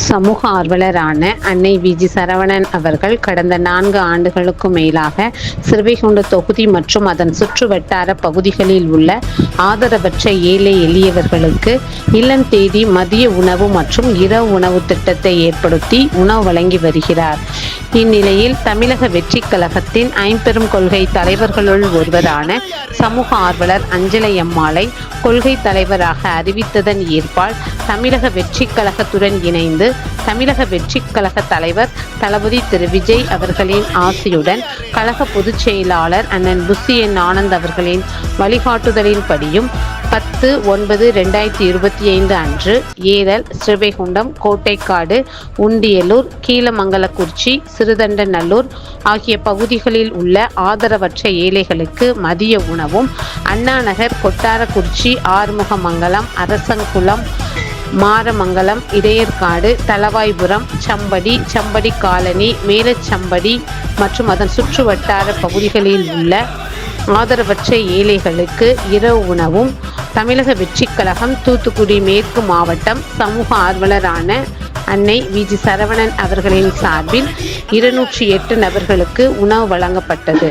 சமூக ஆர்வலரான அன்னை வி.ஜி. சரவணன் அவர்கள் கடந்த 4 ஆண்டுகளுக்கும் மேலாக சிறுவைகுண்ட தொகுதி மற்றும் அதன் சுற்று வட்டார பகுதிகளில் உள்ள ஆதரவற்ற ஏழை எளியவர்களுக்கு இல்லந்தேடி மதிய உணவு மற்றும் இரவு உணவு திட்டத்தை ஏற்படுத்தி உணவு வழங்கி வருகிறார். இந்நிலையில் தமிழக வெற்றி கழகத்தின் ஐம்பெரும் கொள்கை தலைவர்களுள் ஒருவரான சமூக ஆர்வலர் அஞ்சலை அம்மாளை கொள்கை தலைவராக அறிவித்ததன் ஏற்பால் தமிழக வெற்றி கழகத்துடன் இணைந்து தமிழக வெற்றி கழக தலைவர் தளபதி திரு விஜய் அவர்களின் ஆசியுடன் கழக பொதுச் செயலாளர் அண்ணன் புசி என் ஆனந்த் அவர்களின் வழிகாட்டுதலின்படியும் 10/9/2025 அன்று ஏரல், ஸ்ரீவைகுண்டம், கோட்டைக்காடு, உண்டியலூர், கீழமங்கலக்குறிச்சி, சிறுதண்டநல்லூர் ஆகிய பகுதிகளில் உள்ள ஆதரவற்ற ஏழைகளுக்கு மதிய உணவும், அண்ணாநகர், கொட்டாரக்குறிச்சி, ஆறுமுகமங்கலம், அரசங்குளம், மாரமங்கலம், இடையர்காடு, தளவாய்புரம், சம்படி காலனி, மேலச்சம்படி மற்றும் அதன் சுற்று வட்டார பகுதிகளில் உள்ள ஆதரவற்ற ஏழைகளுக்கு இரவு உணவும் தமிழக வெற்றி கழகம் தூத்துக்குடி மேற்கு மாவட்டம் சமூக ஆர்வலரான அன்னை வி.ஜி. சரவணன் அவர்களின் சார்பில் 208 நபர்களுக்கு உணவு வழங்கப்பட்டது.